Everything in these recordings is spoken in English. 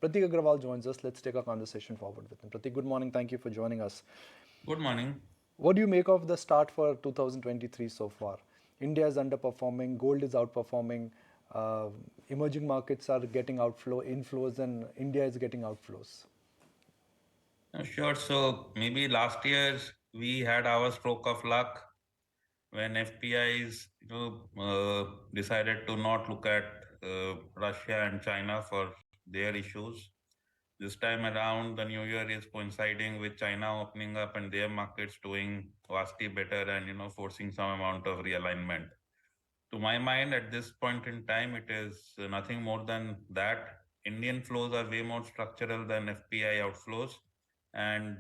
Prateek Agrawal joins us. Let's take our conversation forward with him. Prateek, good morning. Thank you for joining us. Good morning. What do you make of the start for 2023 so far? India is underperforming, gold is outperforming, uh, emerging markets are getting inflows, and India is getting outflows. Sure. So maybe last year we had our stroke of luck when FPIs, decided to not look at Russia and China for their issues. This time around, the new year is coinciding with China opening up and their markets doing vastly better and forcing some amount of realignment. To my mind, at this point in time, it is nothing more than that. Indian flows are way more structural than FPI outflows, and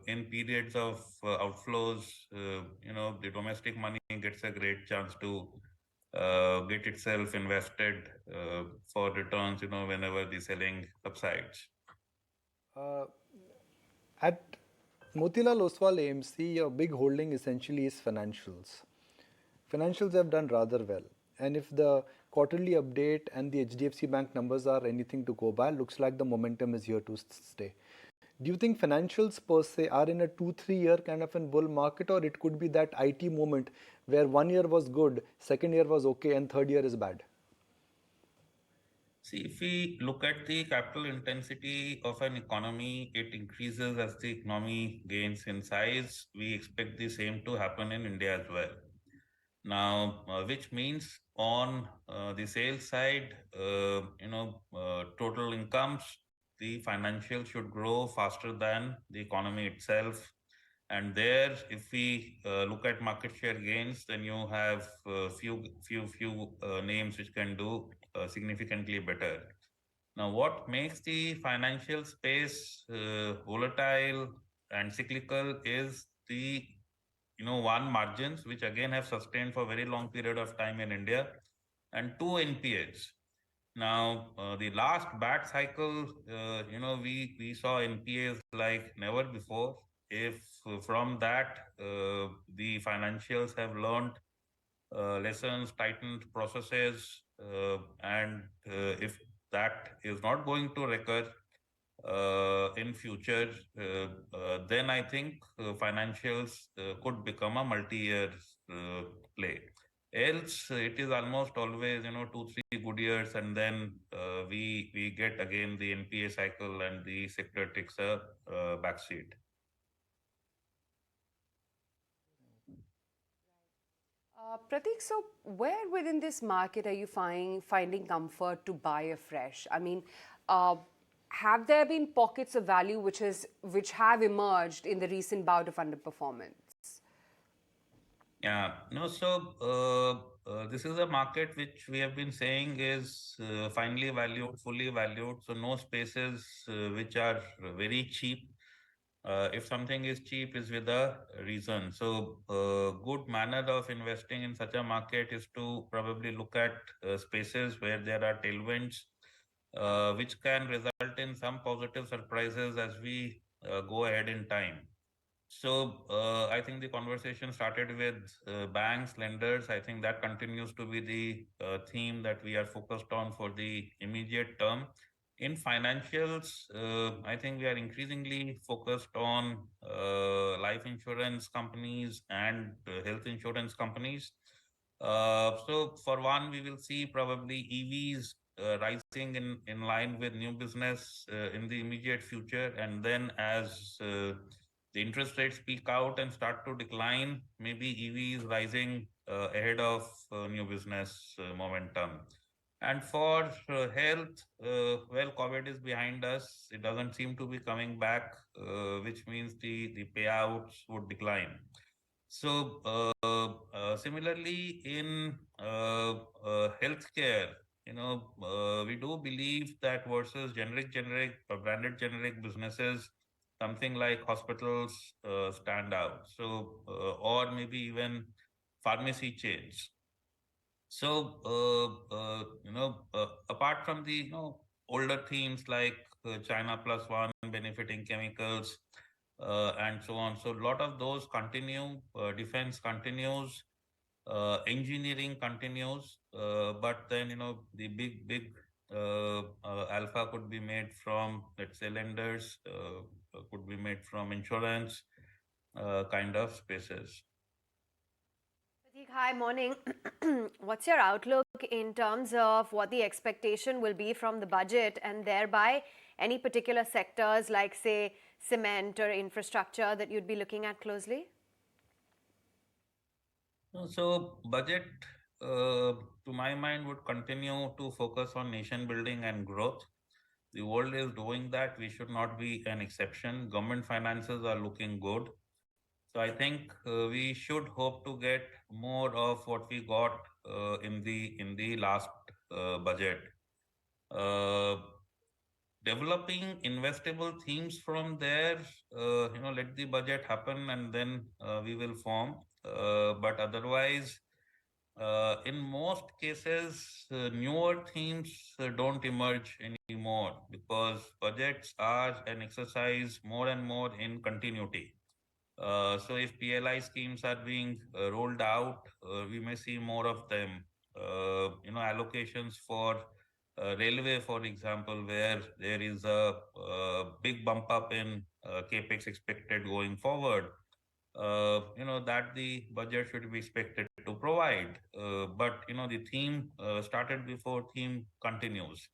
in periods of outflows, the domestic money gets a great chance to get itself invested for returns. Whenever the selling subsides. Uh, at Motilal Oswal AMC, your big holding essentially is financials. Financials have done rather well. And if the quarterly update and the HDFC Bank numbers are anything to go by, looks like the momentum is here to stay. Do you think financials per se are in a 2-3 year kind of a bull market, or it could be that IT moment where 1 year was good, second year was okay, and third year is bad? See, if we look at the capital intensity of an economy, it increases as the economy gains in size. We expect the same to happen in India as well. Now, which means on the sales side, total incomes, the financial should grow faster than the economy itself. And there, if we look at market share gains, then you have few names which can do significantly better. Now, what makes the financial space volatile and cyclical is the one, margins, which again have sustained for a very long period of time in India, and two, NPAs. Now, the last bad cycle, we saw NPAs like never before. If from that the financials have learned lessons, tightened processes, and if that is not going to recur in future, then I think financials could become a multi-year play. Else, it is almost always 2-3 good years, and then we get again the NPA cycle, and the sector takes a backseat. Pratik, so where within this market are you finding comfort to buy afresh? I mean, uh, have there been pockets of value which have emerged in the recent bout of underperformance? Yeah, no, so this is a market which we have been saying is finely valued, fully valued. So no spaces which are very cheap. If something is cheap, is with a reason. So good manner of investing in such a market is to probably look at spaces where there are tailwinds, which can result in some positive surprises as we go ahead in time. So I think the conversation started with banks, lenders. I think that continues to be the theme that we are focused on for the immediate term. In financials, I think we are increasingly focused on life insurance companies and health insurance companies. So for one, we will see probably EVs rising in line with new business in the immediate future. And then as the interest rates peak out and start to decline, maybe EV is rising ahead of new business momentum. And for health, well, COVID is behind us. It doesn't seem to be coming back, which means the payouts would decline. So similarly in healthcare, we do believe that versus generic branded generic businesses, something like hospitals stand out. So or maybe even pharmacy chains. So apart from the older themes like China plus one, benefiting chemicals, and so on. So a lot of those continue. Defense continues. Engineering continues. But then the big alpha could be made from, let's say, lenders, could be made from insurance kind of spaces. Prateek, hi, morning. What's your outlook in terms of what the expectation will be from the budget and thereby any particular sectors like, say, cement or infrastructure that you'd be looking at closely? So budget, to my mind, would continue to focus on nation building and growth. The world is doing that. We should not be an exception. Government finances are looking good. So I think we should hope to get more of what we got in the last budget. Uh, Developing investable themes from there, let the budget happen and then we will form. But otherwise, in most cases, newer themes don't emerge anymore because budgets are an exercise more and more in continuity. So if PLI schemes are being rolled out, we may see more of them. Allocations for railway, for example, where there is a big bump up in capex expected going forward. That the budget should be expected to provide. But the theme started before, theme continues.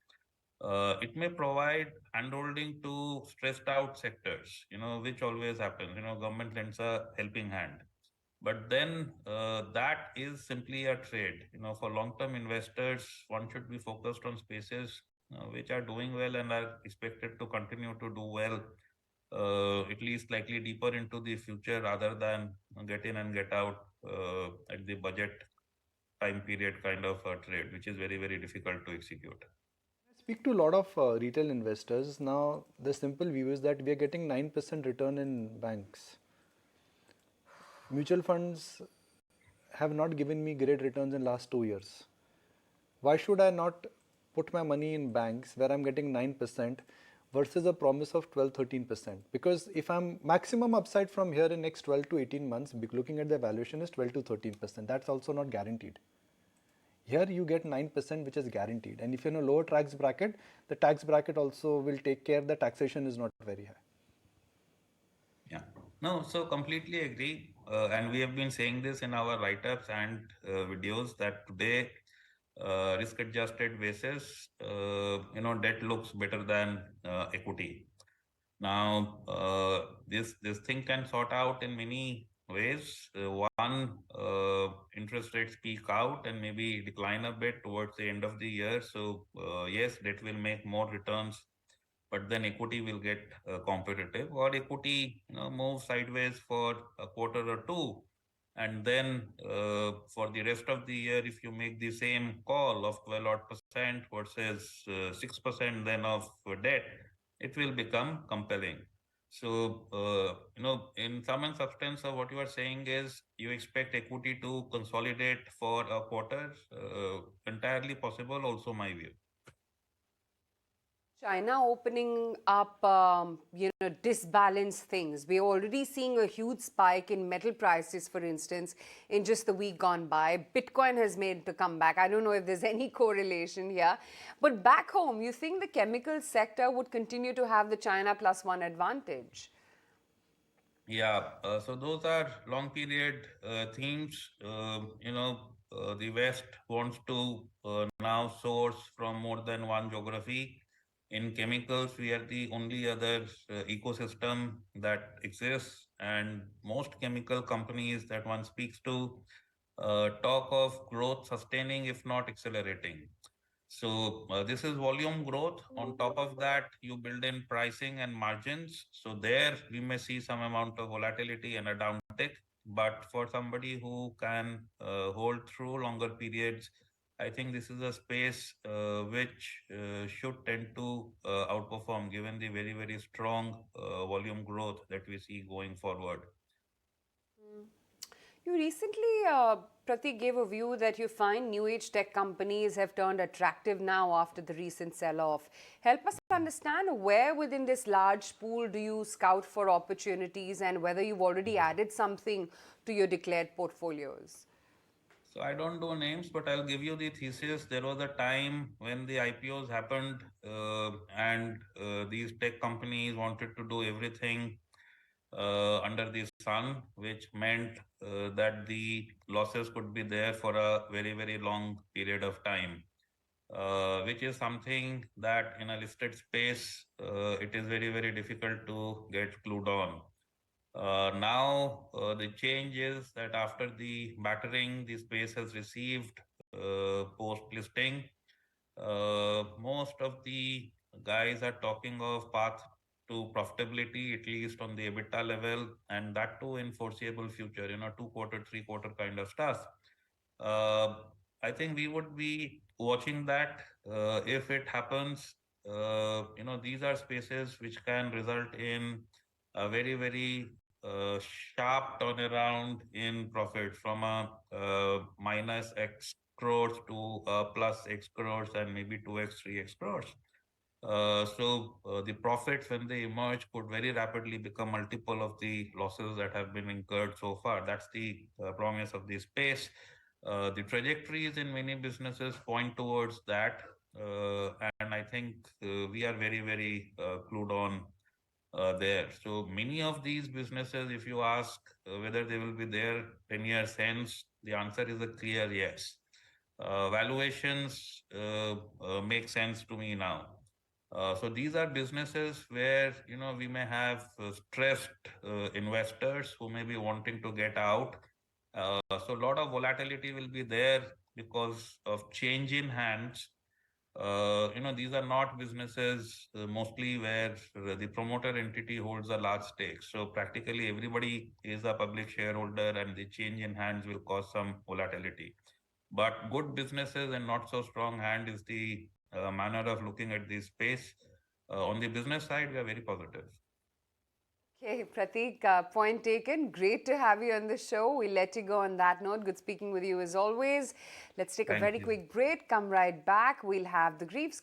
It may provide handholding to stressed out sectors, which always happens. Government lends a helping hand. But then that is simply a trade. For long-term investors, one should be focused on spaces which are doing well and are expected to continue to do well, at least likely deeper into the future rather than get in and get out at the budget time period kind of a trade, which is very, very difficult to execute. I speak to a lot of retail investors. Now, the simple view is that we are getting 9% return in banks. Mutual funds have not given me great returns in last 2 years. Why should I not put my money in banks where I'm getting 9% versus a promise of 12-13%? Because if I'm maximum upside from here in next 12 to 18 months, looking at the valuation is 12 to 13%. That's also not guaranteed. Here you get 9%, which is guaranteed. And if you're in a lower tax bracket, the tax bracket also will take care the taxation is not very high. Yeah. No, so completely agree. And we have been saying this in our write-ups and videos that today, risk-adjusted basis, debt looks better than equity. Now, this thing can sort out in many ways. One, interest rates peak out and maybe decline a bit towards the end of the year. So yes, debt will make more returns, but then equity will get competitive, or equity moves sideways for a quarter or two, and then for the rest of the year, if you make the same call of 12 odd percent versus 6% then of debt, it will become compelling. So in sum and substance of what you are saying is you expect equity to consolidate for a quarter. Entirely possible, also my view. China opening up, disbalance things. We're already seeing a huge spike in metal prices, for instance, in just the week gone by. Bitcoin has made the comeback. I don't know if there's any correlation here. But back home, you think the chemical sector would continue to have the China plus one advantage? Yeah, so those are long period themes. The West wants to now source from more than one geography. In chemicals, we are the only other ecosystem that exists, and most chemical companies that one speaks to talk of growth sustaining, if not accelerating. So this is volume growth. On top of that, you build in pricing and margins. So there we may see some amount of volatility and a downtick. But for somebody who can hold through longer periods, I think this is a space which should tend to outperform given the very, very strong volume growth that we see going forward. You recently, Prateek, gave a view that you find new age tech companies have turned attractive now after the recent sell-off. Help us understand where within this large pool do you scout for opportunities and whether you've already added something to your declared portfolios. So I don't do names, but I'll give you the thesis. There was a time when the IPOs happened, and these tech companies wanted to do everything under the sun, which meant that the losses could be there for a very, very long period of time, which is something that in a listed space, it is very, very difficult to get glued on. Now, the change is that after the battering the space has received post listing, most of the guys are talking of path to profitability, at least on the EBITDA level, and that too in foreseeable future, 2 quarter, 3 quarter kind of stuff. Uh, I think we would be watching that if it happens. These are spaces which can result in a very, very sharp turnaround in profit from a minus X crores to plus X crores and maybe 2X, 3X crores. So the profits when they emerge could very rapidly become multiple of the losses that have been incurred so far. That's the promise of the space. The trajectories in many businesses point towards that, and I think we are very, very clued on there. So many of these businesses, if you ask whether they will be there 10 years hence, the answer is a clear yes. Valuations make sense to me now. So these are businesses where we may have stressed investors who may be wanting to get out. So a lot of volatility will be there because of change in hands. These are not businesses mostly where the promoter entity holds a large stake. So practically everybody is a public shareholder, and the change in hands will cause some volatility. But good businesses and not so strong hand is the manner of looking at this space. On the business side, we are very positive. Okay, Prateek, point taken. Great to have you on the show. We'll let you go on that note. Good speaking with you as always. Let's take a Thank very you. quick break. Come right back. We'll have the Grief